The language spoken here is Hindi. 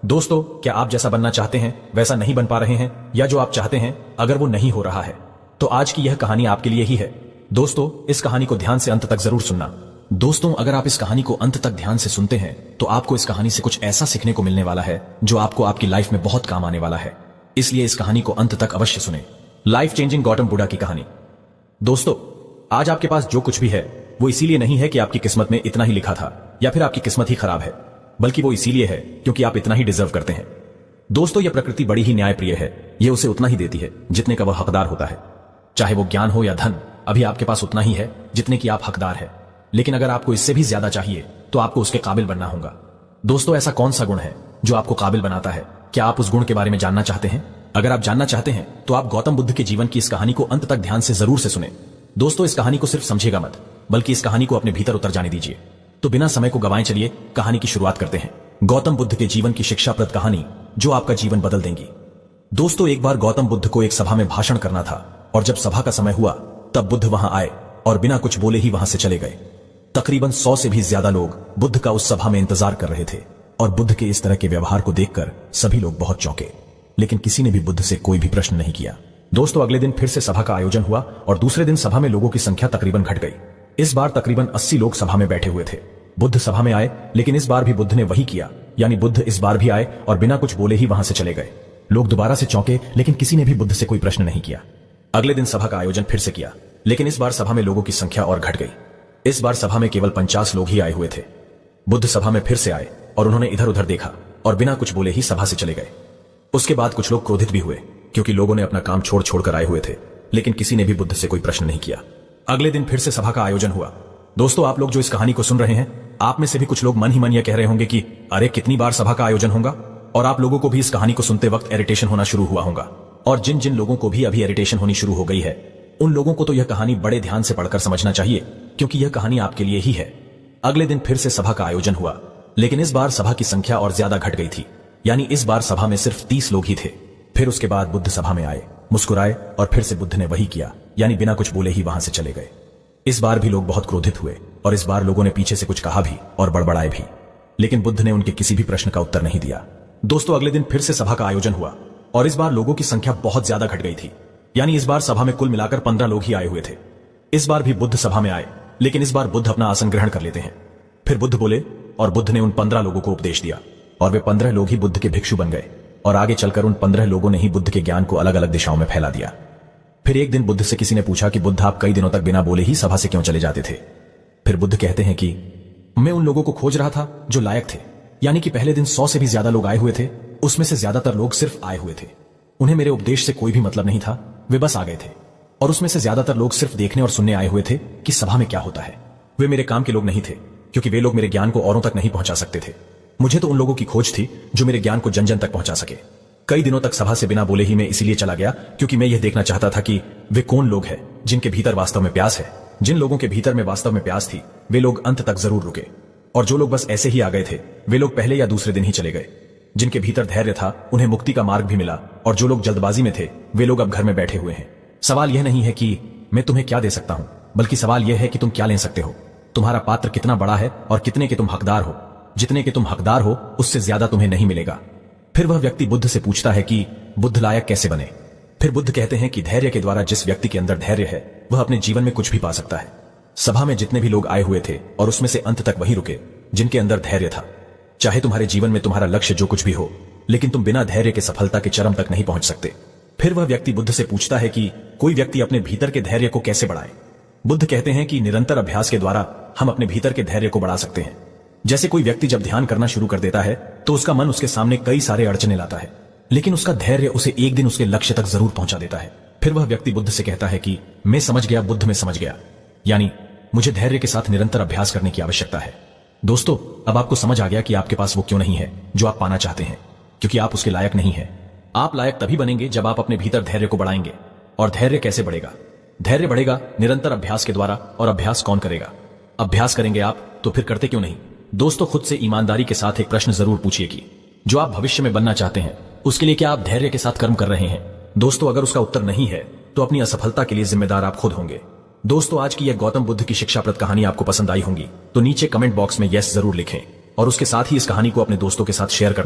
दोस्तों, क्या आप जैसा बनना चाहते हैं वैसा नहीं बन पा रहे हैं, या जो आप चाहते हैं अगर वो नहीं हो रहा है, तो आज की यह कहानी आपके लिए ही है। दोस्तों, इस कहानी को ध्यान से अंत तक जरूर सुनना। दोस्तों, अगर आप इस कहानी को अंत तक ध्यान से सुनते हैं तो आपको इस कहानी से कुछ ऐसा सीखने को मिलने वाला है जो आपको आपकी लाइफ में बहुत काम आने वाला है। इसलिए इस कहानी को अंत तक अवश्य सुने। लाइफ चेंजिंग गौतम बुद्धा की कहानी। दोस्तों, आज आपके पास जो कुछ भी है वो इसीलिए नहीं है कि आपकी किस्मत में इतना ही लिखा था या फिर आपकी किस्मत ही खराब है, बल्कि वो इसीलिए है क्योंकि आप इतना ही डिजर्व करते हैं। दोस्तों, यह प्रकृति बड़ी ही न्यायप्रिय है। यह उसे उतना ही देती है जितने का वह हकदार होता है। चाहे वो ज्ञान हो या धन, अभी आपके पास उतना ही है जितने की आप हकदार है। लेकिन अगर आपको इससे भी ज्यादा चाहिए तो आपको उसके काबिल बनना होगा। दोस्तों, ऐसा कौन सा गुण है जो आपको काबिल बनाता है? क्या आप उस गुण के बारे में जानना चाहते हैं? अगर आप जानना चाहते हैं तो आप गौतम बुद्ध के जीवन की इस कहानी को अंत तक ध्यान से जरूर से सुने। दोस्तों, इस कहानी को सिर्फ समझेगा मत, बल्कि इस कहानी को अपने भीतर उतर जाने दीजिए। तो बिना समय को गवाएं, चलिए कहानी की शुरुआत करते हैं। गौतम बुद्ध के जीवन की शिक्षाप्रद कहानी जो आपका जीवन बदल देंगी। दोस्तों, एक बार गौतम बुद्ध को एक सभा में भाषण करना था, और जब सभा का समय हुआ तब बुद्ध वहां आए और बिना कुछ बोले ही वहां से चले गए। तकरीबन 100 से भी ज्यादा लोग बुद्ध का उस सभा में इंतजार कर रहे थे, और बुद्ध के इस तरह के व्यवहार को देखकर सभी लोग बहुत चौंके, लेकिन किसी ने भी बुद्ध से कोई भी प्रश्न नहीं किया। दोस्तों, अगले दिन फिर से सभा का आयोजन हुआ, और दूसरे दिन सभा में लोगों की संख्या तकरीबन घट गई। इस बार तकरीबन 80 लोग सभा में बैठे हुए थे। बुद्ध सभा में आए, लेकिन इस बार भी बुद्ध ने वही किया, यानी बुद्ध इस बार भी आए और बिना कुछ बोले ही वहां से चले गए। लोग दोबारा से चौंके, लेकिन किसी ने भी बुद्ध से कोई प्रश्न नहीं किया। अगले दिन सभा का आयोजन फिर से किया, लेकिन इस बार सभा में लोगों की संख्या और घट गई। इस बार सभा में केवल 50 लोग ही आए हुए थे। बुद्ध सभा में फिर से आए और उन्होंने इधर उधर देखा और बिना कुछ बोले ही सभा से चले गए। उसके बाद कुछ लोग क्रोधित भी हुए, क्योंकि लोगों ने अपना काम छोड़ छोड़कर आए हुए थे, लेकिन किसी ने भी बुद्ध से कोई प्रश्न नहीं किया। अगले दिन फिर से सभा का आयोजन हुआ। दोस्तों, आप लोग जो इस कहानी को सुन रहे हैं, आप में से भी कुछ लोग मन ही मन यह कह रहे होंगे कि अरे कितनी बार सभा का आयोजन होगा, और आप लोगों को भी इस कहानी को सुनते वक्त इरिटेशन होना शुरू हुआ होगा। और जिन जिन लोगों को भी अभी इरिटेशन होनी शुरू हो गई है, उन लोगों को तो यह कहानी बड़े ध्यान से पढ़कर समझना चाहिए, क्योंकि यह कहानी आपके लिए ही है। अगले दिन फिर से सभा का आयोजन हुआ, लेकिन इस बार सभा की संख्या और ज्यादा घट गई थी, यानी इस बार सभा में सिर्फ 30 लोग ही थे। फिर उसके बाद बुद्ध सभा में आए, मुस्कुराए, और फिर से बुद्ध ने वही किया, यानी बिना कुछ बोले ही वहां से चले गए। इस बार भी लोग बहुत क्रोधित हुए, और इस बार लोगों ने पीछे से कुछ कहा भी और बड़बड़ाए भी, लेकिन बुद्ध ने उनके किसी भी प्रश्न का उत्तर नहीं दिया। दोस्तों, अगले दिन फिर से सभा का आयोजन हुआ, और इस बार लोगों की संख्या बहुत ज्यादा घट गई थी, यानी इस बार सभा में कुल मिलाकर 15 लोग ही आए हुए थे। इस बार भी बुद्ध सभा में आए, लेकिन इस बार बुद्ध अपना आसन ग्रहण कर लेते हैं। फिर बुद्ध बोले, और बुद्ध ने उन 15 लोगों को उपदेश दिया, और वे 15 लोग ही बुद्ध के भिक्षु बन गए, और आगे चलकर उन 15 लोगों ने ही बुद्ध के ज्ञान को अलग अलग दिशाओं में फैला दिया। फिर एक दिन बुद्ध से किसी ने पूछा कि बुद्ध, आप कई दिनों तक बिना बोले ही सभा से क्यों चले जाते थे? फिर बुद्ध कहते हैं कि मैं उन लोगों को खोज रहा था जो लायक थे, यानी कि पहले दिन 100 से भी ज्यादा लोग आए हुए थे, उसमें से ज्यादातर लोग सिर्फ आए हुए थे। उन्हें मेरे उपदेश से कोई भी मतलब नहीं था, वे बस आ गए थे। और उसमें से ज्यादातर लोग सिर्फ देखने और सुनने आए हुए थे कि सभा में क्या होता है। वे मेरे काम के लोग नहीं थे, क्योंकि वे लोग मेरे ज्ञान को औरों तक नहीं पहुंचा सकते थे। मुझे तो उन लोगों की खोज थी जो मेरे ज्ञान को जन जन तक पहुंचा सके। कई दिनों तक सभा से बिना बोले ही मैं इसीलिए चला गया, क्योंकि मैं यह देखना चाहता था कि वे कौन लोग हैं जिनके भीतर वास्तव में प्यास है। जिन लोगों के भीतर में वास्तव में प्यास थी, वे लोग अंत तक जरूर रुके, और जो लोग बस ऐसे ही आ गए थे, वे लोग पहले या दूसरे दिन ही चले गए। जिनके भीतर धैर्य था, उन्हें मुक्ति का मार्ग भी मिला, और जो लोग जल्दबाजी में थे, वे लोग अब घर में बैठे हुए हैं। सवाल यह नहीं है कि मैं तुम्हें क्या दे सकता हूं, बल्कि सवाल यह है कि तुम क्या ले सकते हो। तुम्हारा पात्र कितना बड़ा है और कितने के तुम हकदार हो। जितने के तुम हकदार हो, उससे ज्यादा तुम्हें नहीं मिलेगा। फिर वह व्यक्ति बुद्ध से पूछता है कि बुद्ध लायक कैसे बने? फिर बुद्ध कहते हैं कि धैर्य के द्वारा जिस व्यक्ति के अंदर धैर्य है, वह अपने जीवन में कुछ भी पा सकता है। सभा में जितने भी लोग आए हुए थे, और उसमें से अंत तक वही रुके जिनके अंदर धैर्य था। चाहे तुम्हारे जीवन में तुम्हारा लक्ष्य जो कुछ भी हो, लेकिन तुम बिना धैर्य के सफलता के चरम तक नहीं पहुंच सकते। फिर वह व्यक्ति बुद्ध से पूछता है कि कोई व्यक्ति अपने भीतर के धैर्य को कैसे बढ़ाए? बुद्ध कहते हैं कि निरंतर अभ्यास के द्वारा हम अपने भीतर के धैर्य को बढ़ा सकते हैं। जैसे कोई व्यक्ति जब ध्यान करना शुरू कर देता है, तो उसका मन उसके सामने कई सारे अड़चने लाता है, लेकिन उसका धैर्य उसे एक दिन उसके लक्ष्य तक जरूर पहुंचा देता है। फिर वह व्यक्ति बुद्ध से कहता है कि मैं समझ गया, बुद्ध में समझ गया, यानी मुझे धैर्य के साथ निरंतर अभ्यास करने की आवश्यकता है। दोस्तों, अब आपको समझ आ गया कि आपके पास वो क्यों नहीं है जो आप पाना चाहते हैं, क्योंकि आप उसके लायक नहीं है। आप लायक तभी बनेंगे जब आप अपने भीतर धैर्य को बढ़ाएंगे। और धैर्य कैसे बढ़ेगा? धैर्य बढ़ेगा निरंतर अभ्यास के द्वारा। और अभ्यास कौन करेगा? अभ्यास करेंगे आप, तो फिर करते क्यों नहीं? दोस्तों, खुद से ईमानदारी के साथ एक प्रश्न जरूर पूछिए कि जो आप भविष्य में बनना चाहते हैं, उसके लिए क्या आप धैर्य के साथ कर्म कर रहे हैं? दोस्तों, अगर उसका उत्तर नहीं है, तो अपनी असफलता के लिए जिम्मेदार आप खुद होंगे। दोस्तों, आज की यह गौतम बुद्ध की शिक्षाप्रद कहानी आपको पसंद आई होंगी, तो नीचे कमेंट बॉक्स में यस जरूर लिखें, और उसके साथ ही इस कहानी को अपने दोस्तों के साथ शेयर करना